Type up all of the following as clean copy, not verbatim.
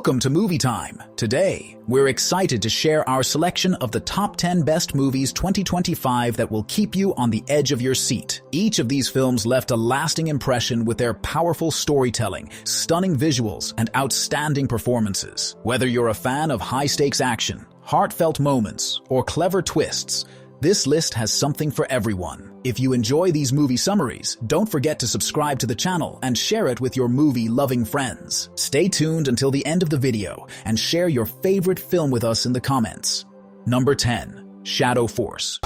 Welcome to Movie Time. Today, we're excited to share our selection of the top 10 best movies 2025 that will keep you on the edge of your seat. Each of these films left a lasting impression with their powerful storytelling, stunning visuals, and outstanding performances. Whether you're a fan of high-stakes action, heartfelt moments, or clever twists, this list has something for everyone. If you enjoy these movie summaries, don't forget to subscribe to the channel and share it with your movie-loving friends. Stay tuned until the end of the video and share your favorite film with us in the comments. Number 10. Shadow Force.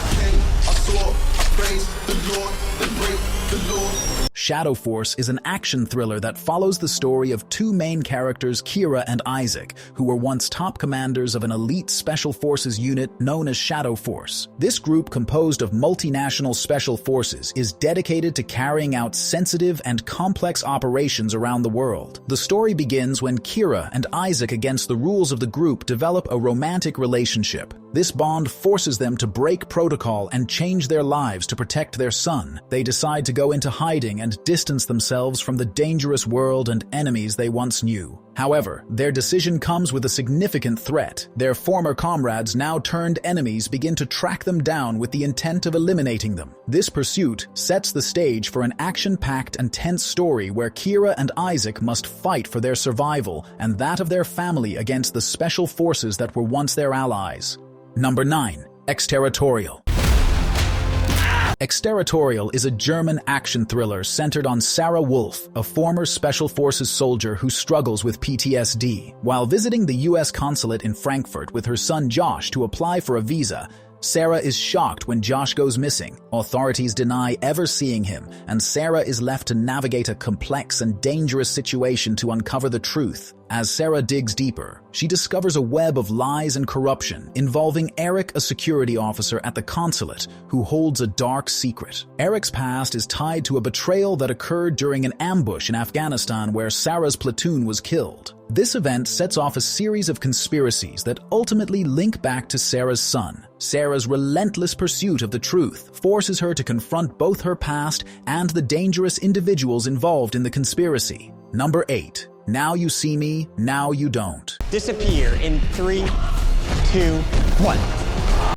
Shadow Force is an action thriller that follows the story of two main characters, Kira and Isaac, who were once top commanders of an elite special forces unit known as Shadow Force. This group, composed of multinational special forces, is dedicated to carrying out sensitive and complex operations around the world. The story begins when Kira and Isaac, against the rules of the group, develop a romantic relationship. This bond forces them to break protocol and change their lives to protect their son. They decide to go into hiding and distance themselves from the dangerous world and enemies they once knew. However, their decision comes with a significant threat. Their former comrades, now turned enemies, begin to track them down with the intent of eliminating them. This pursuit sets the stage for an action-packed and tense story where Kira and Isaac must fight for their survival and that of their family against the special forces that were once their allies. Number 9. Exter Territorial. Exter Territorial is a German action thriller centered on Sarah Wolf, a former Special Forces soldier who struggles with PTSD. While visiting the U.S. consulate in Frankfurt with her son Josh to apply for a visa, Sarah is shocked when Josh goes missing. Authorities deny ever seeing him, and Sarah is left to navigate a complex and dangerous situation to uncover the truth. As Sarah digs deeper, she discovers a web of lies and corruption involving Eric, a security officer at the consulate who holds a dark secret. Eric's past is tied to a betrayal that occurred during an ambush in Afghanistan where Sarah's platoon was killed. This event sets off a series of conspiracies that ultimately link back to Sarah's son. Sarah's relentless pursuit of the truth forces her to confront both her past and the dangerous individuals involved in the conspiracy. Number 8. Now You See Me, Now You Don't. Disappear in 3, 2, 1.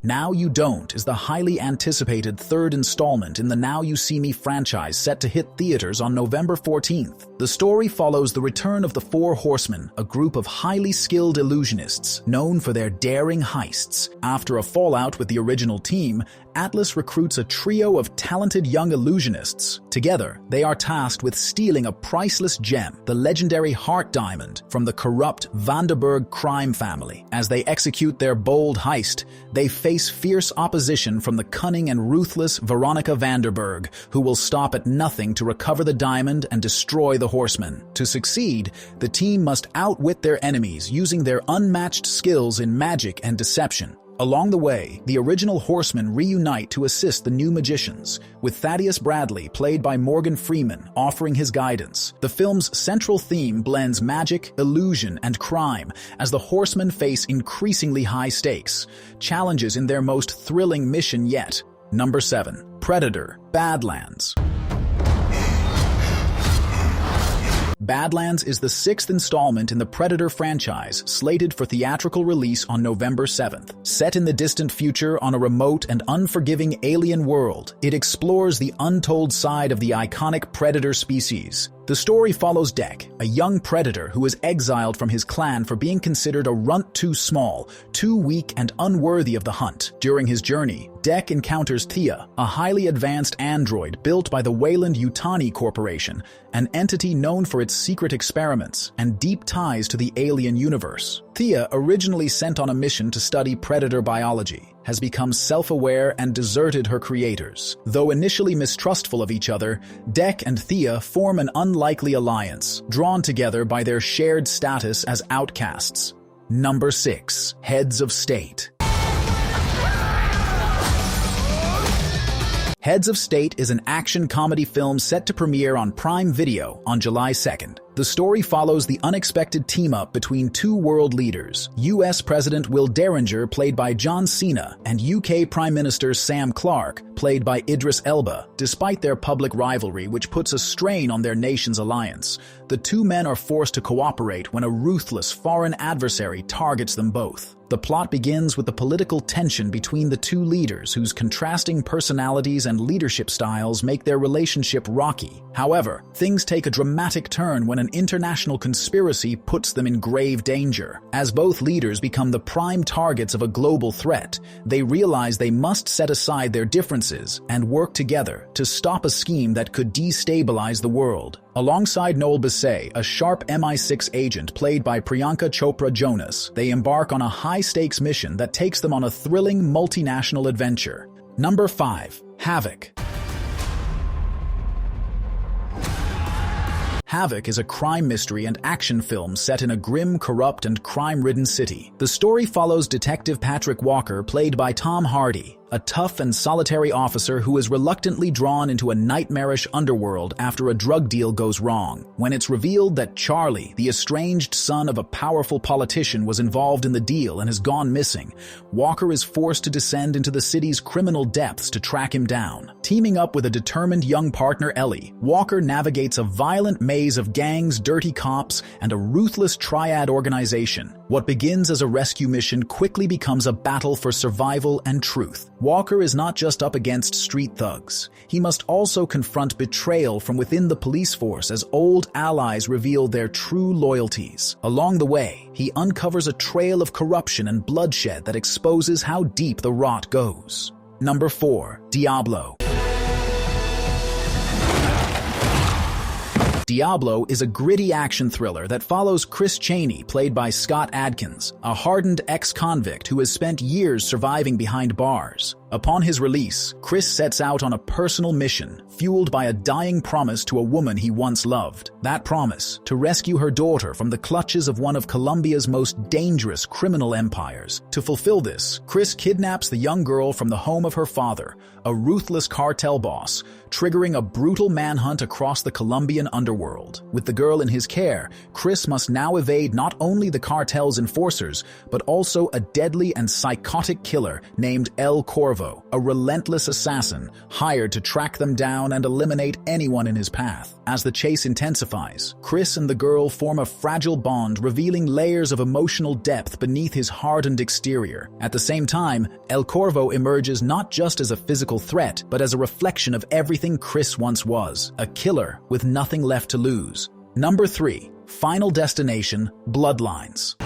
Now You Don't is the highly anticipated third installment in the Now You See Me franchise, set to hit theaters on November 14th. The story follows the return of the Four Horsemen, a group of highly skilled illusionists known for their daring heists. After a fallout with the original team, Atlas recruits a trio of talented young illusionists. Together, they are tasked with stealing a priceless gem, the legendary Heart Diamond, from the corrupt Vanderberg crime family. As they execute their bold heist, they face fierce opposition from the cunning and ruthless Veronica Vanderberg, who will stop at nothing to recover the diamond and destroy the Horsemen. To succeed, the team must outwit their enemies using their unmatched skills in magic and deception. Along the way, the original Horsemen reunite to assist the new magicians, with Thaddeus Bradley, played by Morgan Freeman, offering his guidance. The film's central theme blends magic, illusion, and crime as the Horsemen face increasingly high stakes, challenges in their most thrilling mission yet. Number 7. Predator, Badlands. Badlands is the 6th installment in the Predator franchise, slated for theatrical release on November 7th. Set in the distant future on a remote and unforgiving alien world, it explores the untold side of the iconic predator species. The story follows Dek, a young predator who is exiled from his clan for being considered a runt too small, too weak, and unworthy of the hunt. During his journey, Dek encounters Thea, a highly advanced android built by the Weyland-Yutani Corporation, an entity known for its secret experiments and deep ties to the alien universe. Thea, originally sent on a mission to study predator biology, has become self-aware and deserted her creators. Though initially mistrustful of each other, Dek and Thea form an unlikely alliance, drawn together by their shared status as outcasts. Number 6. Heads of State. Heads of State is an action comedy film set to premiere on Prime Video on July 2nd. The story follows the unexpected team-up between two world leaders, U.S. President Will Derringer, played by John Cena, and UK Prime Minister Sam Clarke, played by Idris Elba, despite their public rivalry which puts a strain on their nation's alliance. The two men are forced to cooperate when a ruthless foreign adversary targets them both. The plot begins with the political tension between the two leaders whose contrasting personalities and leadership styles make their relationship rocky. However, things take a dramatic turn when an international conspiracy puts them in grave danger. As both leaders become the prime targets of a global threat, they realize they must set aside their differences and work together to stop a scheme that could destabilize the world. Alongside Noel Bissay, a sharp MI6 agent played by Priyanka Chopra Jonas, they embark on a high-stakes mission that takes them on a thrilling multinational adventure. Number 5. Havoc. Havoc is a crime mystery and action film set in a grim, corrupt, and crime-ridden city. The story follows Detective Patrick Walker, played by Tom Hardy, a tough and solitary officer who is reluctantly drawn into a nightmarish underworld after a drug deal goes wrong. When it's revealed that Charlie, the estranged son of a powerful politician, was involved in the deal and has gone missing, Walker is forced to descend into the city's criminal depths to track him down. Teaming up with a determined young partner, Ellie, Walker navigates a violent maze of gangs, dirty cops, and a ruthless triad organization. What begins as a rescue mission quickly becomes a battle for survival and truth. Walker is not just up against street thugs. He must also confront betrayal from within the police force as old allies reveal their true loyalties. Along the way, he uncovers a trail of corruption and bloodshed that exposes how deep the rot goes. Number 4. Diablo. Diablo is a gritty action thriller that follows Chris Chaney, played by Scott Adkins, a hardened ex-convict who has spent years surviving behind bars. Upon his release, Chris sets out on a personal mission, fueled by a dying promise to a woman he once loved. That promise, to rescue her daughter from the clutches of one of Colombia's most dangerous criminal empires. To fulfill this, Chris kidnaps the young girl from the home of her father, a ruthless cartel boss, triggering a brutal manhunt across the Colombian underworld. With the girl in his care, Chris must now evade not only the cartel's enforcers, but also a deadly and psychotic killer named El Corvo, a relentless assassin hired to track them down and eliminate anyone in his path. As the chase intensifies, Chris and the girl form a fragile bond, revealing layers of emotional depth beneath his hardened exterior. At the same time, El Corvo emerges not just as a physical threat, but as a reflection of everything Chris once was, a killer with nothing left to lose. Number 3. Final Destination, Bloodlines.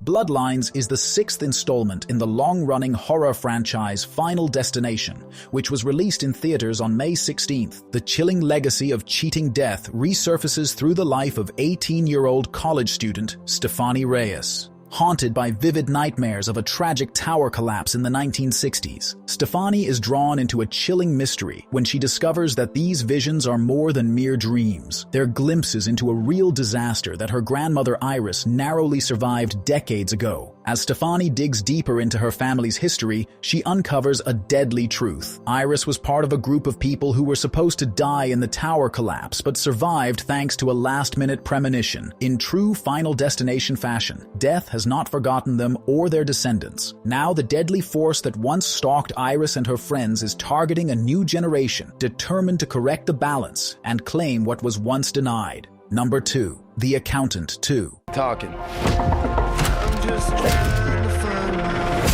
Bloodlines is the 6th installment in the long-running horror franchise Final Destination, which was released in theaters on May 16th. The chilling legacy of cheating death resurfaces through the life of 18-year-old college student Stefani Reyes. Haunted by vivid nightmares of a tragic tower collapse in the 1960s, Stefani is drawn into a chilling mystery when she discovers that these visions are more than mere dreams. They're glimpses into a real disaster that her grandmother Iris narrowly survived decades ago. As Stefani digs deeper into her family's history, she uncovers a deadly truth. Iris was part of a group of people who were supposed to die in the tower collapse, but survived thanks to a last-minute premonition. In true Final Destination fashion, death has not forgotten them or their descendants. Now the deadly force that once stalked Iris and her friends is targeting a new generation, determined to correct the balance and claim what was once denied. Number 2. The Accountant 2.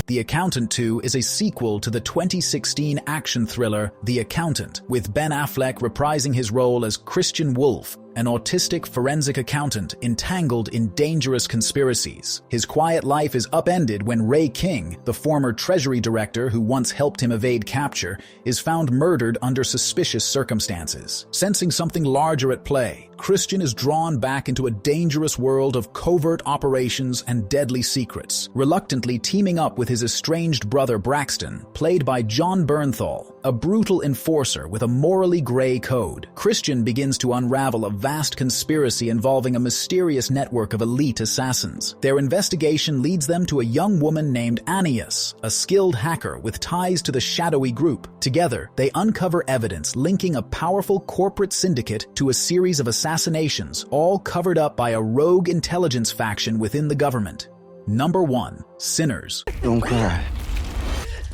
The Accountant 2 is a sequel to the 2016 action thriller The Accountant, with Ben Affleck reprising his role as Christian Wolf, an autistic forensic accountant entangled in dangerous conspiracies. His quiet life is upended when Ray King, the former Treasury director who once helped him evade capture, is found murdered under suspicious circumstances. Sensing something larger at play, Christian is drawn back into a dangerous world of covert operations and deadly secrets, reluctantly teaming up with his estranged brother Braxton, played by John Bernthal, a brutal enforcer with a morally gray code. Christian begins to unravel a vast conspiracy involving a mysterious network of elite assassins. Their investigation leads them to a young woman named Annius, a skilled hacker with ties to the shadowy group. Together, they uncover evidence linking a powerful corporate syndicate to a series of assassinations, all covered up by a rogue intelligence faction within the government. Number 1. Sinners. Don't cry.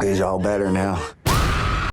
Is y'all better now?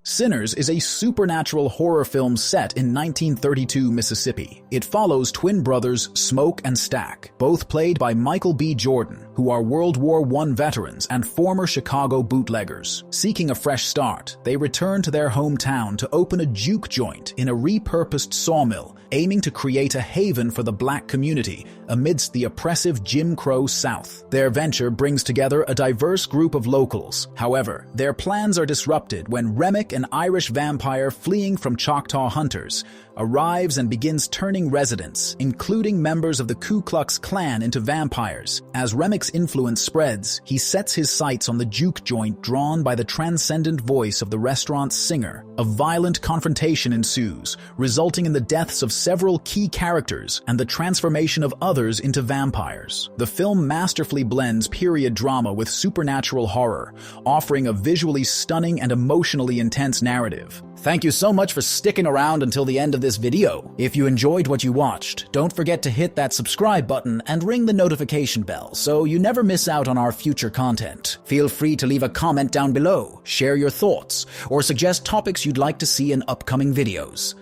Sinners is a supernatural horror film set in 1932 Mississippi. It follows twin brothers Smoke and Stack, both played by Michael B. Jordan, who are World War I veterans and former Chicago bootleggers. Seeking a fresh start, they return to their hometown to open a juke joint in a repurposed sawmill, aiming to create a haven for the black community amidst the oppressive Jim Crow South. Their venture brings together a diverse group of locals. However, their plans are disrupted when Remick, an Irish vampire fleeing from Choctaw hunters, arrives and begins turning residents, including members of the Ku Klux Klan, into vampires. As Remick's influence spreads, he sets his sights on the juke joint drawn by the transcendent voice of the restaurant's singer. A violent confrontation ensues, resulting in the deaths of several key characters and the transformation of others into vampires. The film masterfully blends period drama with supernatural horror, offering a visually stunning and emotionally intense narrative. Thank you so much for sticking around until the end of this video. If you enjoyed what you watched, don't forget to hit that subscribe button and ring the notification bell so you never miss out on our future content. Feel free to leave a comment down below, share your thoughts, or suggest topics you'd like to see in upcoming videos.